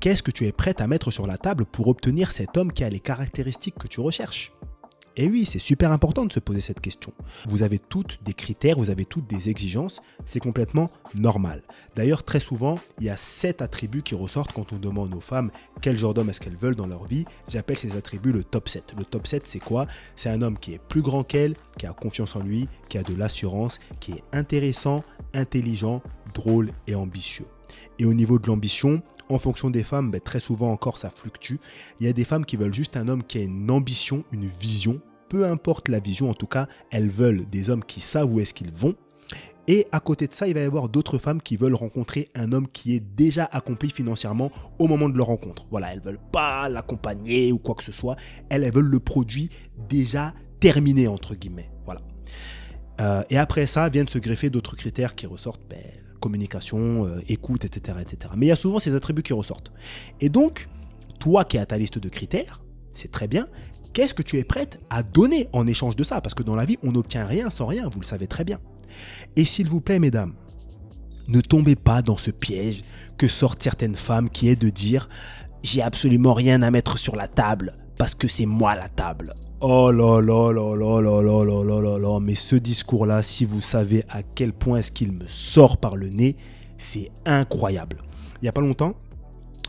Qu'est-ce que tu es prête à mettre sur la table pour obtenir cet homme qui a les caractéristiques que tu recherches? Et oui, c'est super important de se poser cette question. Vous avez toutes des critères, vous avez toutes des exigences, c'est complètement normal. D'ailleurs, très souvent, il y a 7 attributs qui ressortent quand on demande aux femmes quel genre d'homme est-ce qu'elles veulent dans leur vie. J'appelle ces attributs le top 7. Le top 7, c'est quoi? C'est un homme qui est plus grand qu'elle, qui a confiance en lui, qui a de l'assurance, qui est intéressant, intelligent, drôle et ambitieux. Et au niveau de l'ambition, en fonction des femmes, très souvent encore ça fluctue. Il y a des femmes qui veulent juste un homme qui a une ambition, une vision. Peu importe la vision, en tout cas, elles veulent des hommes qui savent où est-ce qu'ils vont. Et à côté de ça, il va y avoir d'autres femmes qui veulent rencontrer un homme qui est déjà accompli financièrement au moment de leur rencontre. Voilà, elles ne veulent pas l'accompagner ou quoi que ce soit. Elles veulent le produit déjà terminé, entre guillemets. Voilà. Et après ça, viennent se greffer d'autres critères qui ressortent, communication, écoute, etc., etc. Mais il y a souvent ces attributs qui ressortent. Et donc, toi qui es à ta liste de critères, c'est très bien. Qu'est-ce que tu es prête à donner en échange de ça? Parce que dans la vie, on n'obtient rien sans rien, vous le savez très bien. Et s'il vous plaît, mesdames, ne tombez pas dans ce piège que sortent certaines femmes qui est de dire « j'ai absolument rien à mettre sur la table parce que c'est moi la table ». Oh là là là là là là là là là là, mais ce discours-là, si vous savez à quel point est-ce qu'il me sort par le nez, c'est incroyable. Il n'y a pas longtemps,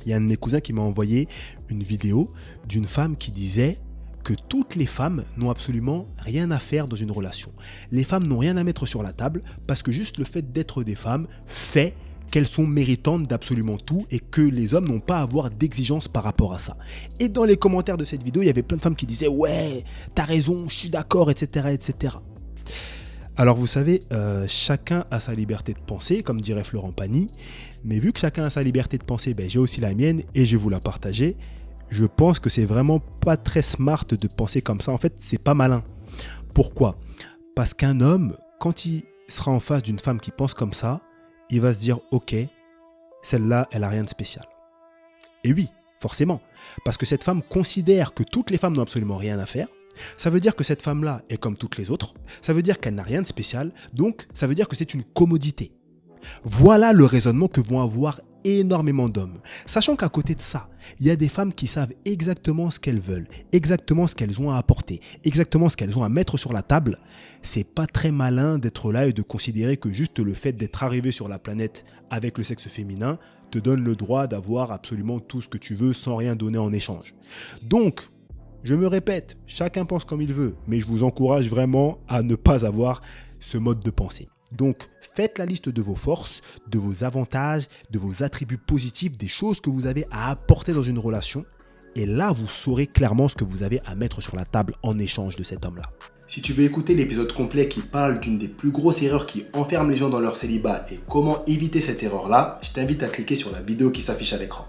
il y a un de mes cousins qui m'a envoyé une vidéo d'une femme qui disait que toutes les femmes n'ont absolument rien à faire dans une relation. Les femmes n'ont rien à mettre sur la table parce que juste le fait d'être des femmes fait qu'elles sont méritantes d'absolument tout et que les hommes n'ont pas à avoir d'exigence par rapport à ça. Et dans les commentaires de cette vidéo, il y avait plein de femmes qui disaient « ouais, t'as raison, je suis d'accord, etc. etc. » Alors vous savez, chacun a sa liberté de penser, comme dirait Florent Pagny, mais vu que chacun a sa liberté de penser, j'ai aussi la mienne et je vais vous la partager. Je pense que c'est vraiment pas très smart de penser comme ça. En fait, c'est pas malin. Pourquoi? Parce qu'un homme, quand il sera en face d'une femme qui pense comme ça, il va se dire « ok, celle-là, elle a rien de spécial ». Et oui, forcément, parce que cette femme considère que toutes les femmes n'ont absolument rien à faire. Ça veut dire que cette femme-là est comme toutes les autres. Ça veut dire qu'elle n'a rien de spécial. Donc, ça veut dire que c'est une commodité. Voilà le raisonnement que vont avoir énormément d'hommes. Sachant qu'à côté de ça, il y a des femmes qui savent exactement ce qu'elles veulent, exactement ce qu'elles ont à apporter, exactement ce qu'elles ont à mettre sur la table. C'est pas très malin d'être là et de considérer que juste le fait d'être arrivé sur la planète avec le sexe féminin te donne le droit d'avoir absolument tout ce que tu veux sans rien donner en échange. Donc, je me répète, chacun pense comme il veut, mais je vous encourage vraiment à ne pas avoir ce mode de pensée. Donc, faites la liste de vos forces, de vos avantages, de vos attributs positifs, des choses que vous avez à apporter dans une relation. Et là, vous saurez clairement ce que vous avez à mettre sur la table en échange de cet homme-là. Si tu veux écouter l'épisode complet qui parle d'une des plus grosses erreurs qui enferment les gens dans leur célibat et comment éviter cette erreur-là, je t'invite à cliquer sur la vidéo qui s'affiche à l'écran.